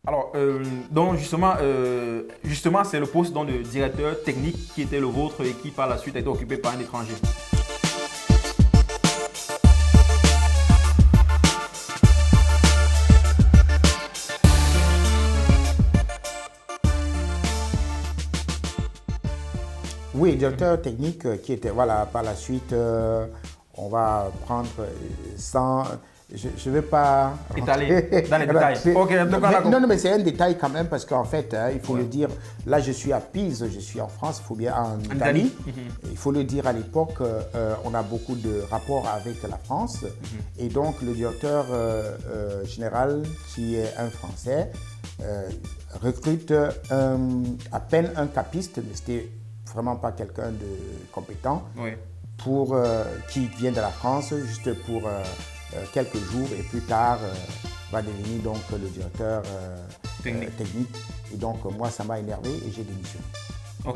Alors, donc justement, c'est le poste donc, de directeur technique qui était le vôtre et qui par la suite a été occupé par un étranger. Oui, directeur technique qui était, voilà, par la suite, on va prendre sans... Je ne vais pas étaler dans les détails. Ok, non, mais c'est un détail quand même parce qu'en fait, il faut le dire, là je suis à Pise, je suis en France, il faut bien en Italie. Il faut le dire, à l'époque, on a beaucoup de rapports avec la France. Et donc le directeur général, qui est un Français, recrute à peine un capiste, mais c'était vraiment pas quelqu'un de compétent, qui vient de la France, juste pour quelques jours, et plus tard va devenir donc le directeur technique. Et donc moi, ça m'a énervé et j'ai démissionné.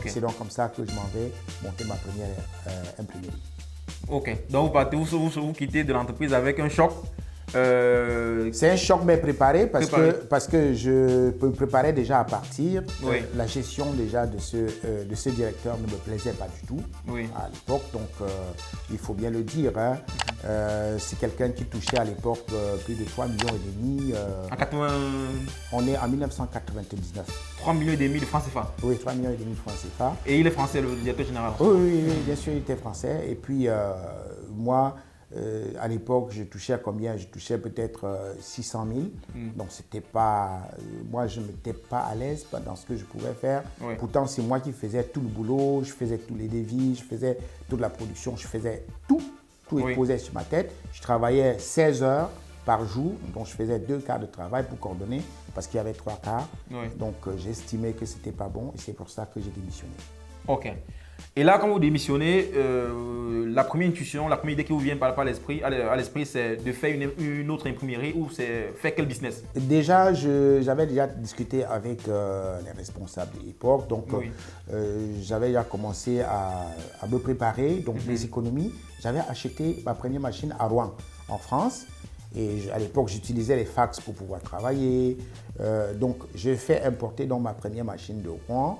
C'est donc comme ça que je m'en vais monter ma première imprimerie. Ok, donc vous partez, vous quittez de l'entreprise avec un choc. C'est un choc mais préparé parce que je me préparais déjà à partir. La gestion déjà de ce directeur ne me plaisait pas du tout à l'époque, donc il faut bien le dire. Hein. C'est quelqu'un qui touchait à l'époque plus de 3,5 millions. En 80... On est en 1999. 3,5 millions de francs CFA. Oui, 3,5 millions de francs CFA. Et il est français, le directeur général? Oui, bien sûr, il était français. Et puis moi, à l'époque, je touchais à combien? Je touchais peut-être 600 000. Donc, c'était pas... moi, je ne m'étais pas à l'aise dans ce que je pouvais faire. Pourtant, c'est moi qui faisais tout le boulot. Je faisais tous les devis, je faisais toute la production, je faisais tout. Tout est posé sur ma tête. Je travaillais 16 heures par jour. Donc, je faisais 2 quarts de travail pour coordonner parce qu'il y avait 3 quarts. Donc, j'estimais que ce n'était pas bon et c'est pour ça que j'ai démissionné. Ok. Et là, quand vous démissionnez, la première intuition, la première idée qui vous vient à l'esprit, c'est de faire une autre imprimerie ou c'est faire quel business? Déjà, j'avais déjà discuté avec les responsables de l'époque, donc j'avais déjà commencé à me préparer, donc les économies. J'avais acheté ma première machine à Rouen, en France. Et à l'époque, j'utilisais les fax pour pouvoir travailler. Donc, j'ai fait importer donc, ma première machine de Rouen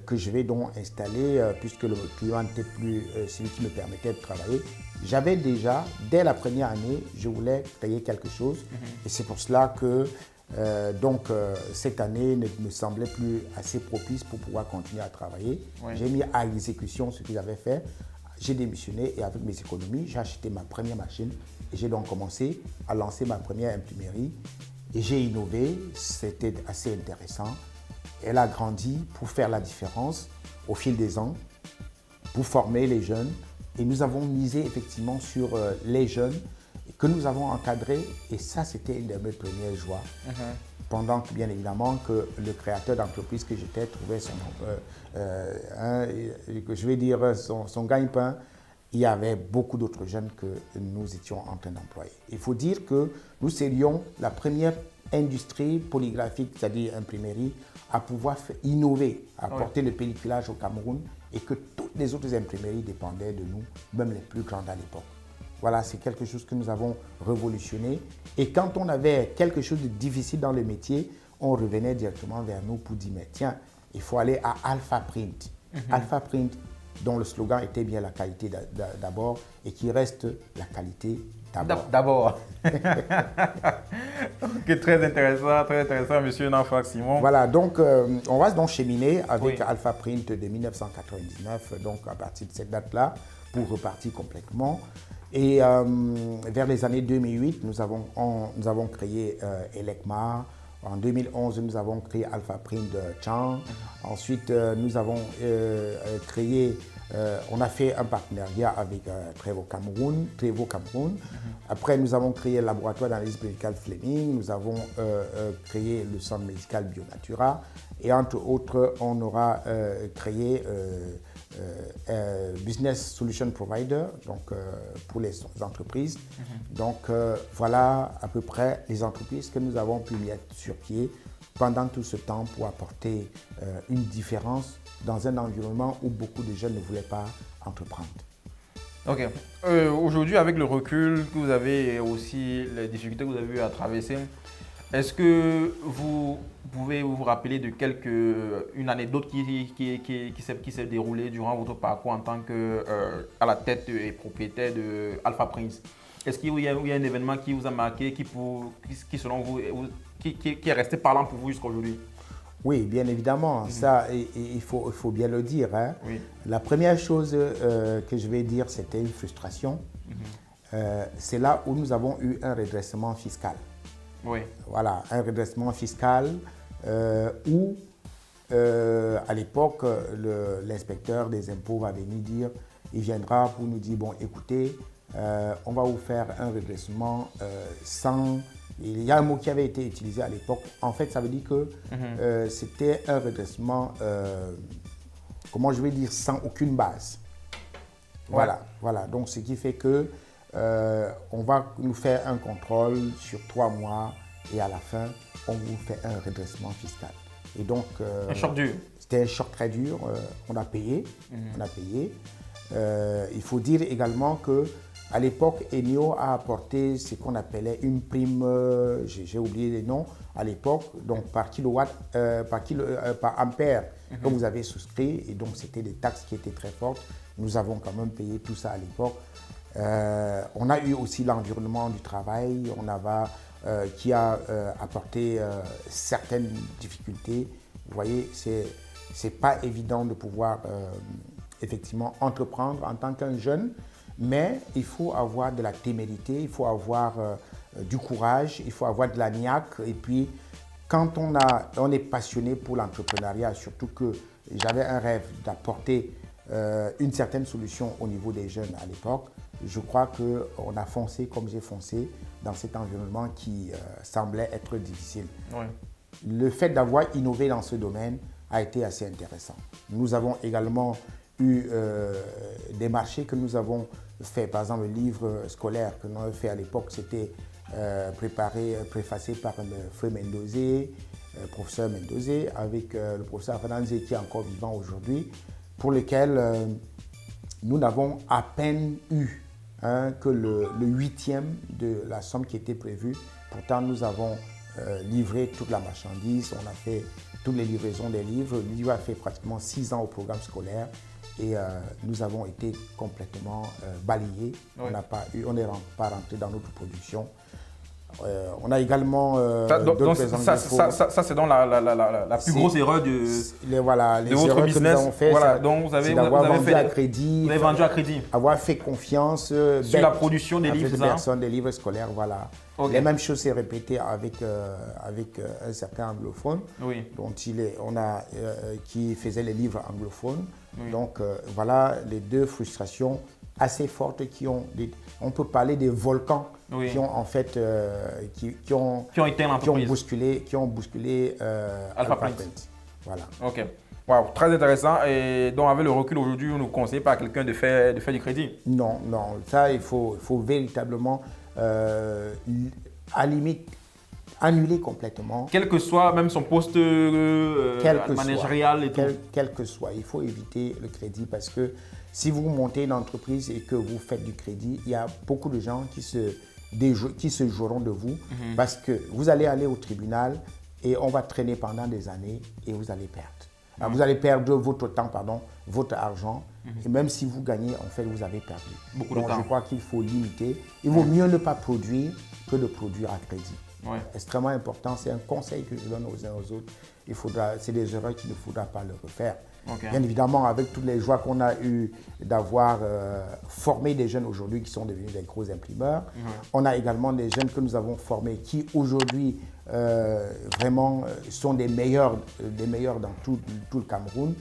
que je vais donc installer puisque le client n'était plus celui qui me permettait de travailler. J'avais déjà, dès la première année, je voulais créer quelque chose. Et c'est pour cela que cette année ne me semblait plus assez propice pour pouvoir continuer à travailler. J'ai mis à exécution ce que j'avais fait. J'ai démissionné et avec mes économies, j'ai acheté ma première machine et j'ai donc commencé à lancer ma première imprimerie. Et j'ai innové, c'était assez intéressant. Elle a grandi pour faire la différence au fil des ans, pour former les jeunes. Et nous avons misé effectivement sur les jeunes que nous avons encadrés. Et ça, c'était une de mes premières joies. Pendant que, bien évidemment, que le créateur d'entreprise que j'étais trouvait son gagne-pain, il y avait beaucoup d'autres jeunes que nous étions en train d'employer. Il faut dire que nous serions la première industrie polygraphique, c'est-à-dire imprimerie, à pouvoir innover, à porter le pelliculage au Cameroun et que toutes les autres imprimeries dépendaient de nous, même les plus grandes à l'époque. Voilà, c'est quelque chose que nous avons révolutionné. Et quand on avait quelque chose de difficile dans le métier, on revenait directement vers nous pour dire, mais tiens, il faut aller à Alpha Print. Alpha Print, dont le slogan était bien la qualité d'abord et qui reste la qualité d'abord. Ok, très intéressant, monsieur Nanfak Simon. Voilà, donc on va donc cheminer avec Alpha Print de 1999, donc à partir de cette date-là, pour repartir complètement. Et vers les années 2008, nous avons créé Elecma. En 2011, nous avons créé Alpha Print Chang. Ensuite, nous avons créé, on a fait un partenariat avec Trevo Cameroun. Après, nous avons créé le laboratoire d'analyse médicale Fleming. Nous avons créé le centre médical Bionatura. Et entre autres, on aura créé Business Solution Provider, donc pour les entreprises. Donc voilà à peu près les entreprises que nous avons pu mettre sur pied pendant tout ce temps pour apporter une différence dans un environnement où beaucoup de jeunes ne voulaient pas entreprendre. Ok. Aujourd'hui, avec le recul que vous avez et aussi les difficultés que vous avez eu à traverser, Est-ce que vous pouvez vous rappeler de une anecdote qui s'est déroulée durant votre parcours en tant que à la tête et propriétaire de Alpha Prince? Est-ce qu'il y a un événement qui vous a marqué, qui selon vous, qui est resté parlant pour vous jusqu'à aujourd'hui? Oui, bien évidemment, ça, il faut bien le dire. Hein. Oui. La première chose que je vais dire, c'était une frustration. C'est là où nous avons eu un redressement fiscal. Oui. Voilà, un redressement fiscal où, à l'époque, l'inspecteur des impôts va venir dire, il viendra pour nous dire, bon, écoutez, on va vous faire un redressement sans... Il y a un mot qui avait été utilisé à l'époque. En fait, ça veut dire que c'était un redressement, comment je vais dire, sans aucune base. Voilà, voilà. Donc, ce qui fait que on va nous faire un contrôle sur 3 mois et à la fin, on vous fait un redressement fiscal. Et donc, un choc dur. C'était un choc très dur. On a payé. On a payé. Il faut dire également que à l'époque, Enio a apporté ce qu'on appelait une prime, j'ai oublié les noms à l'époque, donc par kilowatt, par ampère que vous avez souscrit. Et donc, c'était des taxes qui étaient très fortes. Nous avons quand même payé tout ça à l'époque. On a eu aussi l'environnement du travail, qui a apporté certaines difficultés. Vous voyez, c'est pas évident de pouvoir effectivement entreprendre en tant qu'un jeune, mais il faut avoir de la témérité, il faut avoir du courage, il faut avoir de la niaque. Et puis, quand on est passionné pour l'entrepreneuriat, surtout que j'avais un rêve d'apporter une certaine solution au niveau des jeunes à l'époque, je crois qu'on a foncé comme j'ai foncé dans cet environnement qui semblait être difficile. Oui. Le fait d'avoir innové dans ce domaine a été assez intéressant. Nous avons également eu des marchés que nous avons fait. Par exemple, le livre scolaire que nous avons fait à l'époque, c'était préfacé par le frère Mendozé, professeur Mendozé, avec le professeur Fernandez qui est encore vivant aujourd'hui, pour lequel nous n'avons à peine eu que le 8e de la somme qui était prévue. Pourtant, nous avons livré toute la marchandise, on a fait toutes les livraisons des livres. Le livre a fait pratiquement 6 ans au programme scolaire et nous avons été complètement balayés. Oui. On n'est pas rentré dans notre production. On a également donc ça c'est donc la plus grosse erreur de votre business. Voilà, donc vous avez vendu à crédit. Vous avez vendu à crédit. Avoir fait confiance sur la production des livres. Des livres scolaires, voilà. Okay. Les mêmes choses s'est répétées avec un certain anglophone, oui. dont qui faisait les livres anglophones. Oui. Donc voilà les deux frustrations assez fortes on peut parler des volcans. Oui. Qui ont en fait qui ont bousculé Alpha Prince. Voilà. Ok. Wow, très intéressant. Et donc avec le recul aujourd'hui, on ne conseille pas à quelqu'un de faire du crédit? Non, non. Ça, il faut véritablement à la limite annuler complètement. Quel que soit même son poste managérial et tout. Quel que soit, il faut éviter le crédit parce que si vous montez une entreprise et que vous faites du crédit, il y a beaucoup de gens qui se joueront de vous parce que vous allez aller au tribunal et on va traîner pendant des années et vous allez perdre. Alors, vous allez perdre votre temps, votre argent et même si vous gagnez, en fait, vous avez perdu. Beaucoup Donc, de temps. je crois qu'il faut limiter. Il vaut mieux ne pas produire que de produire à crédit. Ouais. Extrêmement important, c'est un conseil que je donne aux uns aux autres. C'est des erreurs qu'il ne faudra pas le refaire. Okay. Bien évidemment, avec toutes les joies qu'on a eues d'avoir formé des jeunes aujourd'hui qui sont devenus des gros imprimeurs, on a également des jeunes que nous avons formés qui aujourd'hui vraiment sont des meilleurs dans tout le Cameroun.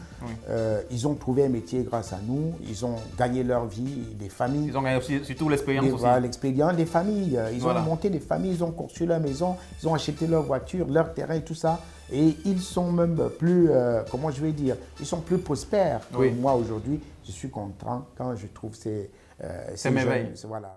Ils ont trouvé un métier grâce à nous, ils ont gagné leur vie, des familles. Ils ont gagné aussi, surtout l'expérience aussi. L'expérience des familles. Ils ont monté des familles, ils ont construit leur maison, ils ont acheté leur voiture, leur terrain et tout ça. Et ils sont même plus, comment je vais dire, ils sont plus prospères que moi aujourd'hui. Je suis content quand je trouve ces merveilles. Voilà.